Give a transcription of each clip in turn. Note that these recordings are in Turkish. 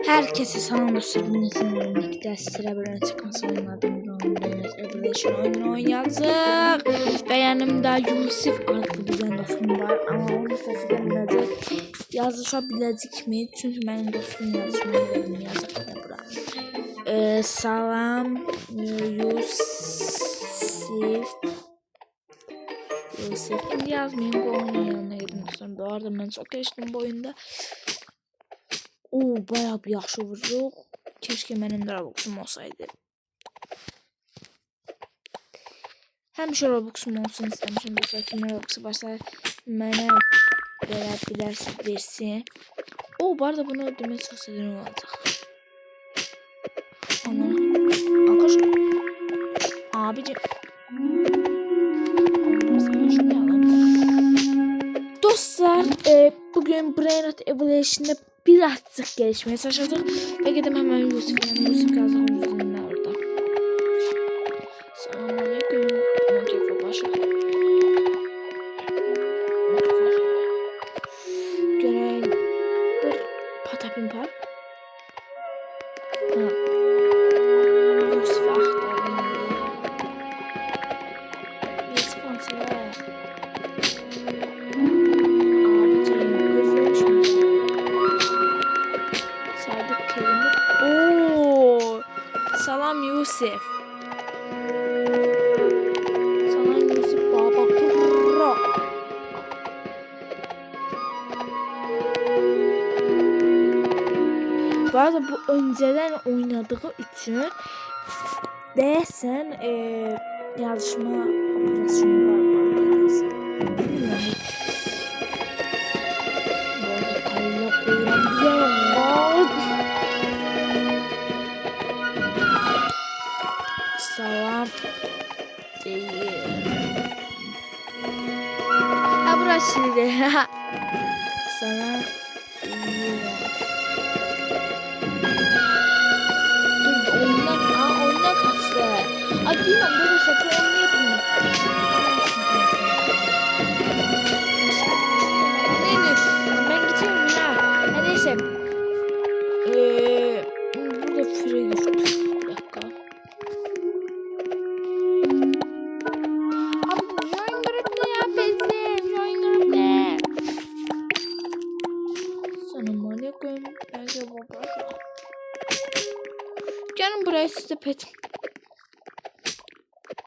Herkese sana dostlarım birlikte sıra böyle çıkması oynadım. Revelation oyunu oynayacak. Ve yanımda Yusuf adlı bir dostum var. Ama onun sesi gelmedi. Yazışabilecek mi? Çünkü benim dostum yazışmayı verim yazık ya bura. Salam Yusuf. Şimdi yazmayayım. Bu oyunun yanına gidin dostlarım. Bu arada ben çok geçtim bu oyunda. Bayağı bir yaxşı vururuq. Keşke mənim də Robux'um olsaydı. Həmişə Robux'um olsun istəmişim. Bu kimin Robux'u varsa mənə verə bilərsə versin. Bu arada bunu öldürmək çox sevimli olacaq. Alkış. Abicim. Dostlar, bugün Brainrot Evolution'da birazcık gelişmeye çalışacağız. Ve gidelim hemen Yusuf yazalım orada. Selamünaleyküm. Mokefe başa. Görelim. Bir patapim var. Yusuf aktarım. Yusuf ansıra. Salam Yusuf. Salam Yusuf baba pro. Bu arada bu önceden oynadığı için dersen yarışma operasyonu var. Bilmiyorum. Bu arada kayla koyulan salam değil. Ha burası şimdi. Salam değil. Dur oyundan kaçtı. Değil lan böyle sakın onu yapayım. Ben gidiyorum ya. Neyse. Burada free düştü. Bir dakika. Gelin buraya size pet.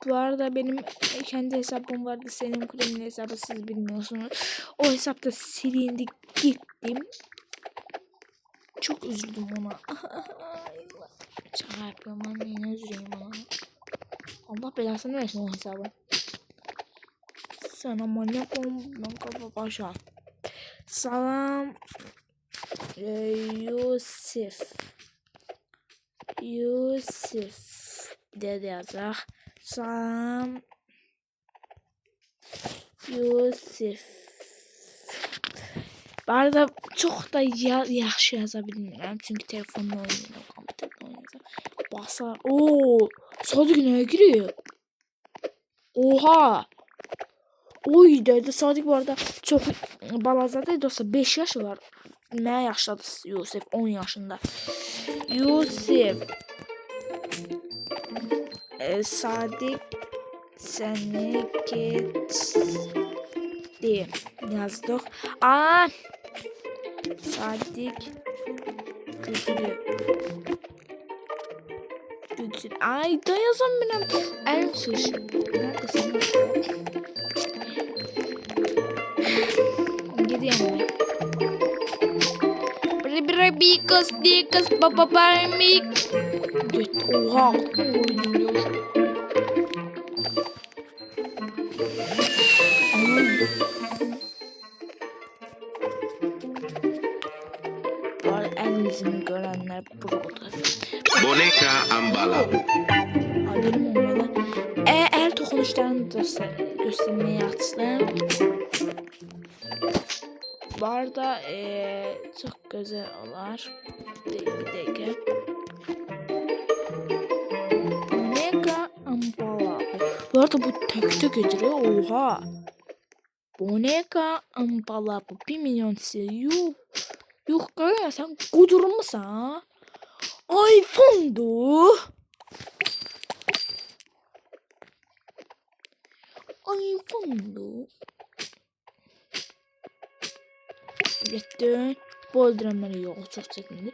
Bu arada benim kendi hesabım vardı. Senin kulemin hesabı siz bilmiyorsunuz. O hesapta silindi gittim. Çok üzüldüm ona. Şaka yapıyorum ben yine üzüleyim ona. Allah belasını versin o hesabı. Sana manyakom ben kafa başa. Salam Yusuf dedi yazaq. Salam Yusuf. Bu arada çok da yaxşı yaza bilmirəm. Çünkü telefonla oynayıram. Kompüterlə oynayacam. Basar. Sadık neye giriyor? Oha. Oy dedi. Sadık bu arada çok balacadır. Dostlar 5 yaşı var. Mənə yaşladı Yusuf 10 yaşında. Yusuf. Sadık seni geçti yazdık. Sadık güçlü. Ay da yazam benim. Elim suç. Neredesin? Gidiyorum ben. Bikos dikos baba barmik. Oha. Elimizi görenler burada. Boneka ambala. Haberim olmalı. El tokunuşlarını göstermeye açtım. Bu arada çok güzel olar. Bir dakika. Boneka ambala. Bu arada bu tek ediyor. Oha. Boneka ambala. Bu 1 milyon size. Yok kanka sen kudurmuşsan. iPhone'du. iPhone'du. Getdi. Bolduranları yox, çox çəkindi.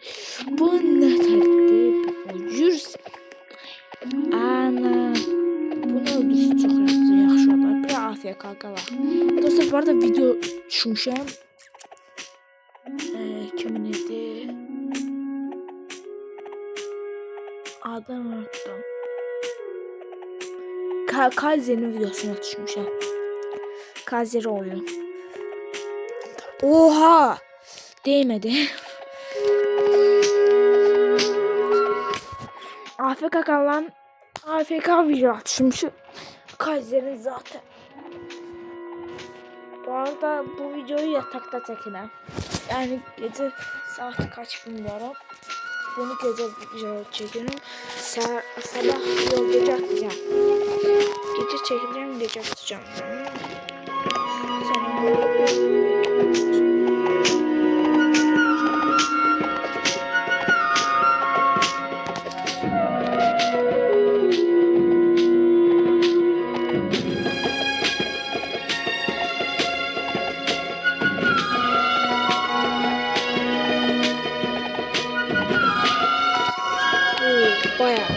Bu nə tərtib? O yürüs. Ana. Bunu öldürsün çox yaxşı olar. Bir AFK qala. Dostlar bu arada video düşmüşəm. Kimin idi? Adını unuttum. Kaiser'in videosuna düşmüşəm. Kaiser oyun. Oha! Değmedi. AFK kalan AFK video atmışım. Kaiser'in zaten. Bu arada bu videoyu yatakta çəkirəm. Yani gece saat kaç bilmiyorum. Bunu gece video çekiyorum. Sabah yok gece atacağım. Gece çekeceğim gece atacağım. Sana böyle bayağı.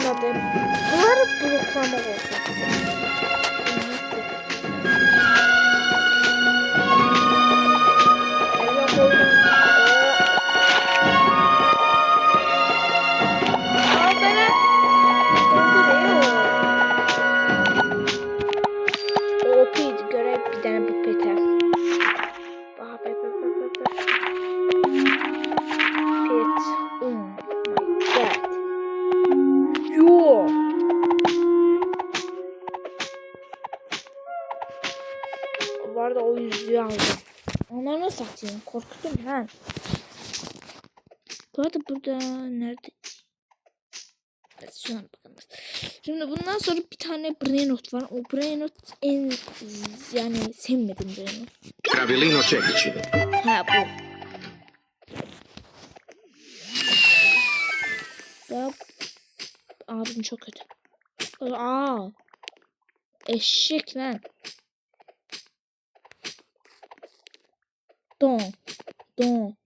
Anladım. Bunları bloklamak olsun. Görev bir tane bu pete. Bu arada o yüzüğü aldım. Onları nasıl atayım? Korktum ben. Bu arada burada nerede? Evet, şuna bakalım. Şimdi bundan sonra bir tane Brainrot var. O Brainrot en yani sevmedim Brainrot. Travellino Cecchi. Ha bu. Ya abim çok kötü. Aa. Eşek lan. Dom. Dom.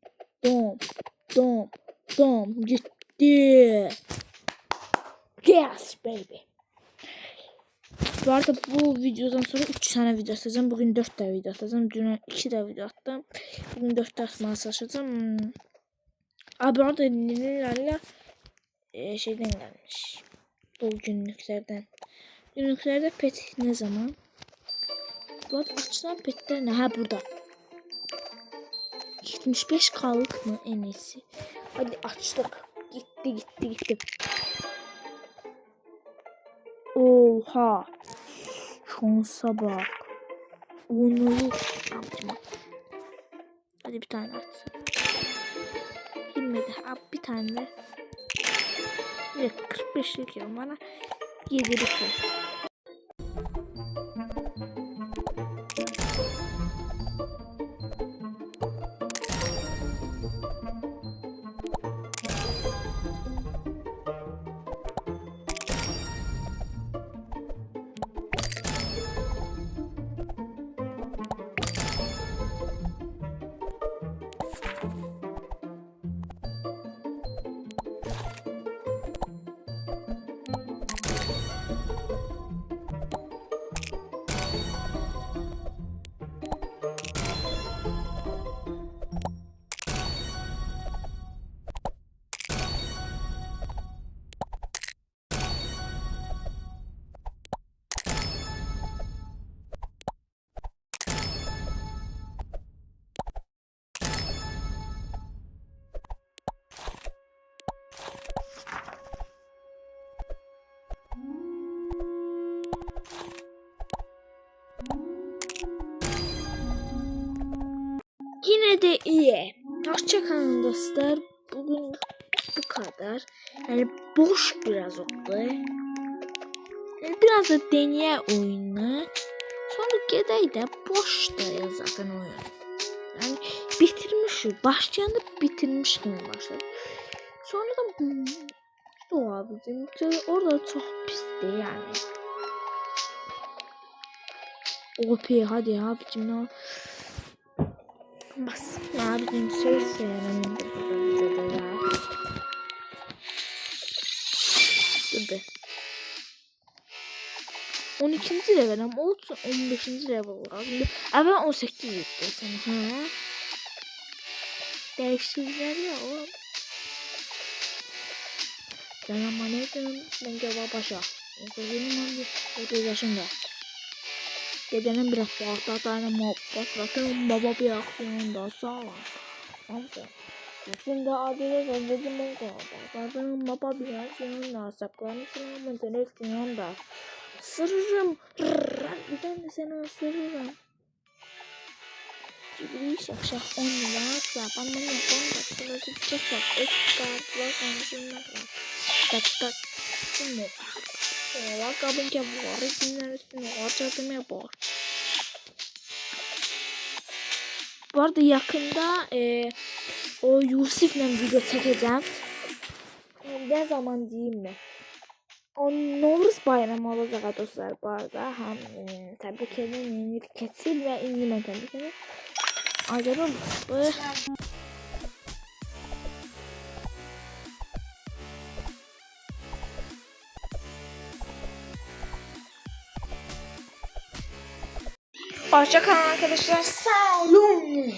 Dom. Dom. Dom. Gitti. Yes baby. Bu arada bu videodan sonra 3 tane video atacağım. Bugün 4 tane video atacağım. Dün 2 tane video attım. Bugün 4 tane atmaya çalışacağım. Abi orada nelerle şeyden gelmiş. Bu günlüklerden. Günlüklerde pet ne zaman? Bu arada açılan petler ne? Ha burada. 75 kalık mı en iyisi? Hadi açtık. Gitti. Oha. Şansa bak. Onları yapma. Hadi bir tane at. 27. Abi bir tane de. Bir 45'lik ya bana. 7'lik ver. Yine de iyi. Hoşçakalın dostlar. Bugün bu kadar. Yani boş biraz oldu. Yani biraz da deneye oyunu. Sonra gedək də boşda ya zaten oyun. Yani bitirmişik. Başlayanda bitirmiş gibi başladı. Sonra da işte o abicim orada çok pisti yani. OP hadi abicim ne bas abicim söz yani bize de ya. Dur be. 12. level ama olsun 15. level lazım. Evvel 18 gitti sen. Ha? Değiştirdiler ya oğlum. Selamünaleyküm. Ben Cevap Paşa. Benim 30 yaşında. Gecenin biraz bağırtlarına muhabbet. Zaten baba bir aksiyonda sağlam. Amca. Şimdi adıyla sözledim o kadar. Zaten baba bir aksiyonda saklanmışsın ama sen aksiyonda. Sırrım. Ben de seni ısırırım. Gibi şakşak 10 lira atsa. Bana ne yapalım da sırası çıkacak. Kartlar konusunda. Tak tak. Şimdi. Lakabın ki var. İsimler üstüne harcadım yapar. Bu arada yakında o Yusuf'le video çekeceğim. Ne zaman diyeyim mi? O Novruz bayramı olacak dostlar bu arada. Hem tebrik ederim. Kesil ve İngilizce tebrik ederim. Acaba bu hoşça kalın arkadaşlar. Sağ olun.